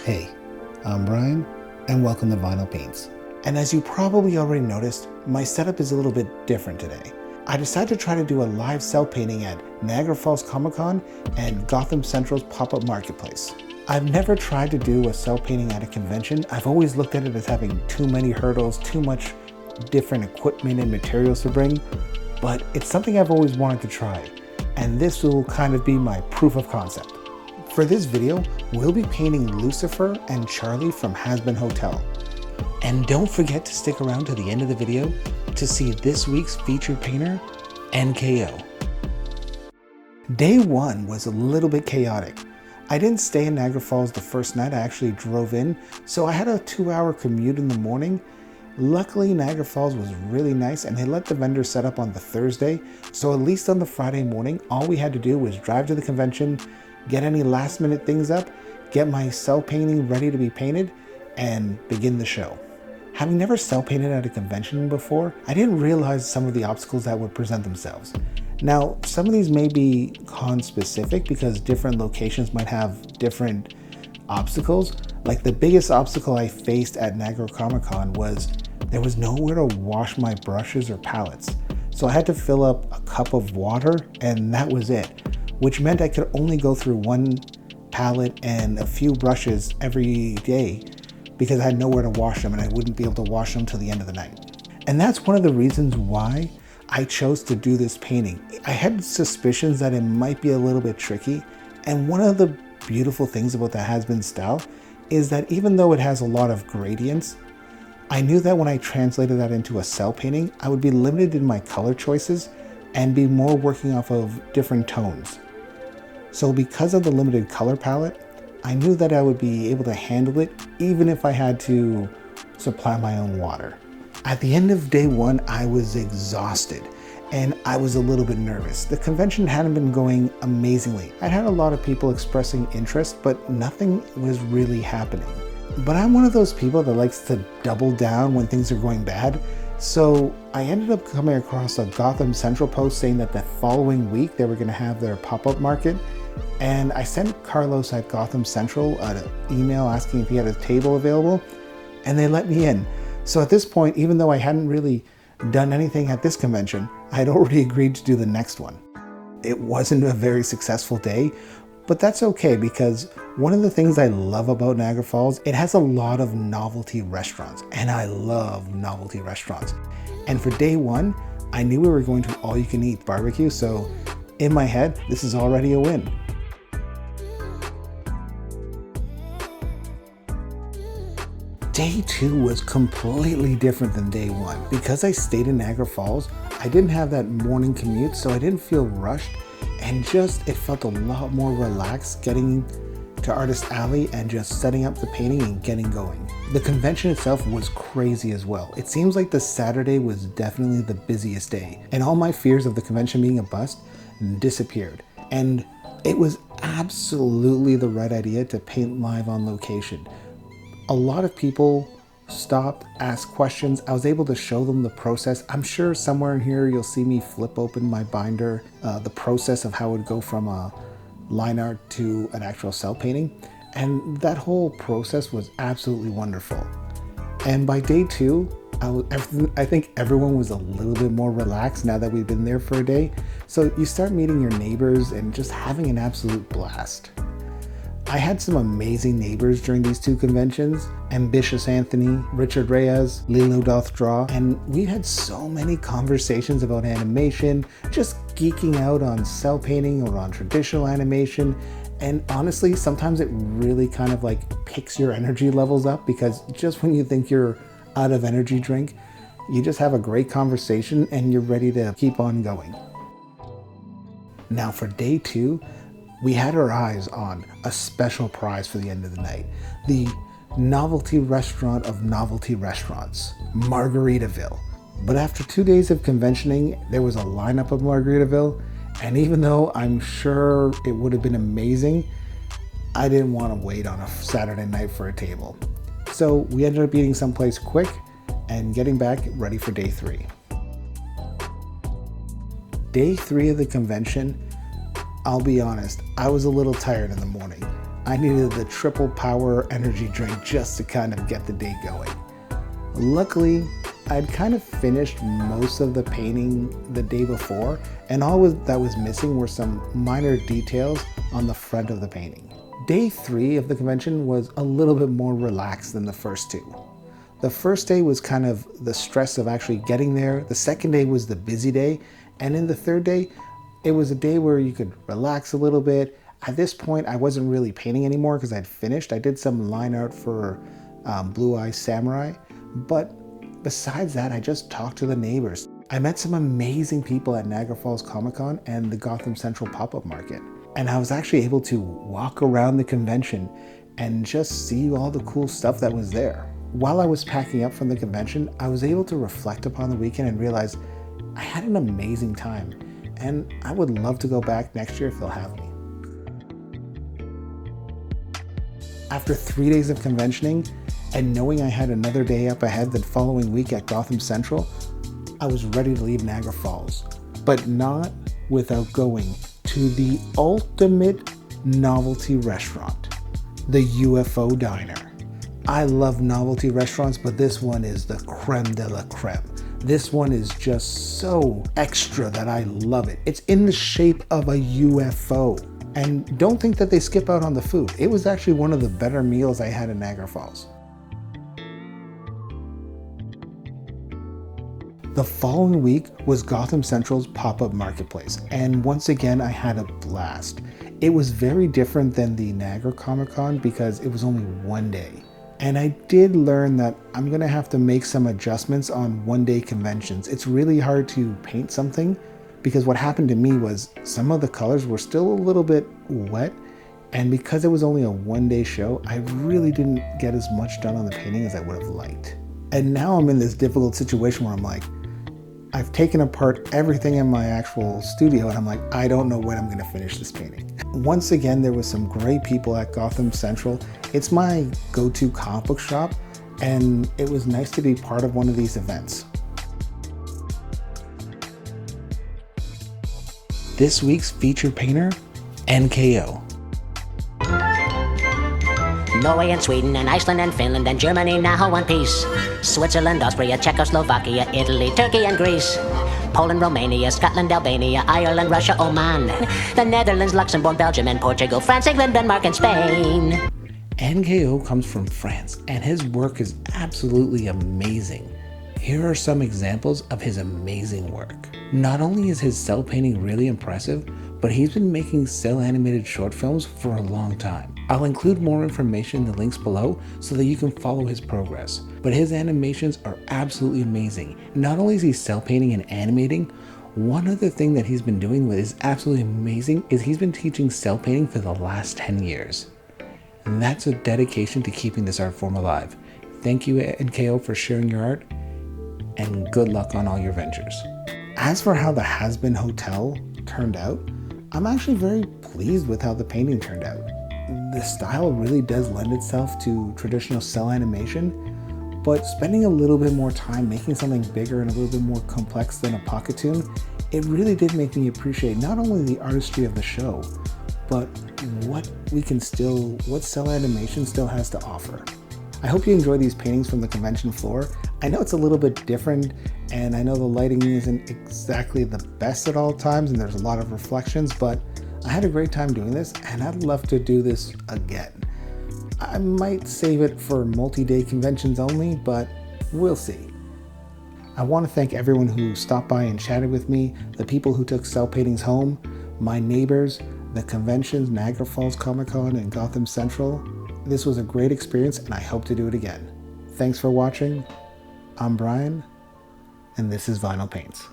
Hey, I'm Brian, and welcome to Vinyl.paints. And as you probably already noticed, my setup is a little bit different today. I decided to try to do a live cell painting at Niagara Falls Comic Con and Gotham Central's pop-up marketplace. I've never tried to do a cell painting at a convention. I've always looked at it as having too many hurdles, too much different equipment and materials to bring, but it's something I've always wanted to try, and this will kind of be my proof of concept. For this video, we'll be painting Lucifer and Charlie from Hazbin Hotel. And don't forget to stick around to the end of the video to see this week's featured painter, NKO. Day one was a little bit chaotic. I didn't stay in Niagara Falls the first night, I actually drove in, so I had a 2-hour commute in the morning. Luckily, Niagara Falls was really nice and they let the vendors set up on the Thursday, so at least on the Friday morning, all we had to do was drive to the convention, get any last minute things up, get my cell painting ready to be painted, and begin the show. Having never cell painted at a convention before, I didn't realize some of the obstacles that would present themselves. Now, some of these may be con specific because different locations might have different obstacles. Like the biggest obstacle I faced at Niagara Comic Con was there was nowhere to wash my brushes or palettes. So I had to fill up a cup of water and that was it, which meant I could only go through one palette and a few brushes every day because I had nowhere to wash them and I wouldn't be able to wash them till the end of the night. And that's one of the reasons why I chose to do this painting. I had suspicions that it might be a little bit tricky, and one of the beautiful things about the Hazbin style is that even though it has a lot of gradients, I knew that when I translated that into a cell painting, I would be limited in my color choices and be more working off of different tones. So because of the limited color palette, I knew that I would be able to handle it even if I had to supply my own water. At the end of day one, I was exhausted and I was a little bit nervous. The convention hadn't been going amazingly. I had a lot of people expressing interest, but nothing was really happening. But I'm one of those people that likes to double down when things are going bad. So I ended up coming across a Gotham Central post saying that the following week they were going to have their pop-up market. And I sent Carlos at Gotham Central an email asking if he had a table available, and they let me in. So at this point, even though I hadn't really done anything at this convention, I had already agreed to do the next one. It wasn't a very successful day, but that's okay because one of the things I love about Niagara Falls, it has a lot of novelty restaurants, and I love novelty restaurants. And for day one, I knew we were going to all-you-can-eat barbecue, so in my head, this is already a win. Day two was completely different than day one. Because I stayed in Niagara Falls, I didn't have that morning commute, so I didn't feel rushed, and it felt a lot more relaxed getting to Artist Alley and just setting up the painting and getting going. The convention itself was crazy as well. It seems like the Saturday was definitely the busiest day, and all my fears of the convention being a bust disappeared. And it was absolutely the right idea to paint live on location. A lot of people stopped, asked questions. I was able to show them the process. I'm sure somewhere in here you'll see me flip open my binder, the process of how it would go from a line art to an actual cell painting. And that whole process was absolutely wonderful. And by day two, I think everyone was a little bit more relaxed now that we've been there for a day. So you start meeting your neighbors and just having an absolute blast. I had some amazing neighbors during these two conventions. Ambitious Anthony, Richard Reyes, Lilo, Doth, and we had so many conversations about animation, just geeking out on cell painting or on traditional animation. And honestly, sometimes it really kind of like picks your energy levels up because just when you think you're out of energy drink, you just have a great conversation and you're ready to keep on going. Now for day two, we had our eyes on a special prize for the end of the night. The novelty restaurant of novelty restaurants, Margaritaville. But after 2 days of conventioning, there was a lineup of Margaritaville, and even though I'm sure it would have been amazing, I didn't want to wait on a Saturday night for a table. So we ended up eating someplace quick and getting back ready for day three. Day three of the convention, I'll be honest, I was a little tired in the morning. I needed the triple power energy drink just to kind of get the day going. Luckily, I'd kind of finished most of the painting the day before, and all that was missing were some minor details on the front of the painting. Day 3 of the convention was a little bit more relaxed than the first 2. The first day was kind of the stress of actually getting there. The second day was the busy day. And in the third day, it was a day where you could relax a little bit. At this point, I wasn't really painting anymore because I'd finished. I did some line art for Blue Eye Samurai. But besides that, I just talked to the neighbors. I met some amazing people at Niagara Falls Comic Con and the Gotham Central Pop-Up Market. And I was actually able to walk around the convention and just see all the cool stuff that was there. While I was packing up from the convention, I was able to reflect upon the weekend and realize I had an amazing time. And I would love to go back next year if they'll have me. After 3 days of conventioning, and knowing I had another day up ahead the following week at Gotham Central, I was ready to leave Niagara Falls, but not without going to the ultimate novelty restaurant, the UFO Diner. I love novelty restaurants, but this one is the creme de la creme. This one is just so extra that I love it. It's in the shape of a UFO. And don't think that they skip out on the food. It was actually one of the better meals I had in Niagara Falls. The following week was Gotham Central's pop-up marketplace, and once again I had a blast. It was very different than the Niagara Comic Con because it was only one day. And I did learn that I'm gonna have to make some adjustments on one-day conventions. It's really hard to paint something because what happened to me was some of the colors were still a little bit wet, and because it was only a one-day show, I really didn't get as much done on the painting as I would have liked. And now I'm in this difficult situation where I'm like, I've taken apart everything in my actual studio and I'm like, I don't know when I'm gonna finish this painting. Once again, there was some great people at Gotham Central. It's my go-to comic book shop, and it was nice to be part of one of these events. This week's featured painter, NKO. Norway and Sweden and Iceland and Finland and Germany now one piece. Switzerland, Austria, Czechoslovakia, Italy, Turkey and Greece. Poland, Romania, Scotland, Albania, Ireland, Russia, Oman. The Netherlands, Luxembourg, Belgium and Portugal, France, England, Denmark and Spain. NKO comes from France and his work is absolutely amazing. Here are some examples of his amazing work. Not only is his cell painting really impressive, but he's been making cell animated short films for a long time. I'll include more information in the links below so that you can follow his progress. But his animations are absolutely amazing. Not only is he cell painting and animating, one other thing that he's been doing that is absolutely amazing is he's been teaching cell painting for the last 10 years. And that's a dedication to keeping this art form alive. Thank you, NKO, for sharing your art, and good luck on all your ventures. As for how the Hazbin Hotel turned out, I'm actually very pleased with how the painting turned out. The style really does lend itself to traditional cell animation, but spending a little bit more time making something bigger and a little bit more complex than a pocket tune, it really did make me appreciate not only the artistry of the show, but what cell animation still has to offer. I hope you enjoy these paintings from the convention floor. I know it's a little bit different, and I know the lighting isn't exactly the best at all times, and there's a lot of reflections, but I had a great time doing this, and I'd love to do this again. I might save it for multi-day conventions only, but we'll see. I want to thank everyone who stopped by and chatted with me, the people who took cell paintings home, my neighbors, the conventions, Niagara Falls Comic Con and Gotham Central. This was a great experience, and I hope to do it again. Thanks for watching. I'm Brian, and this is Vinyl Paints.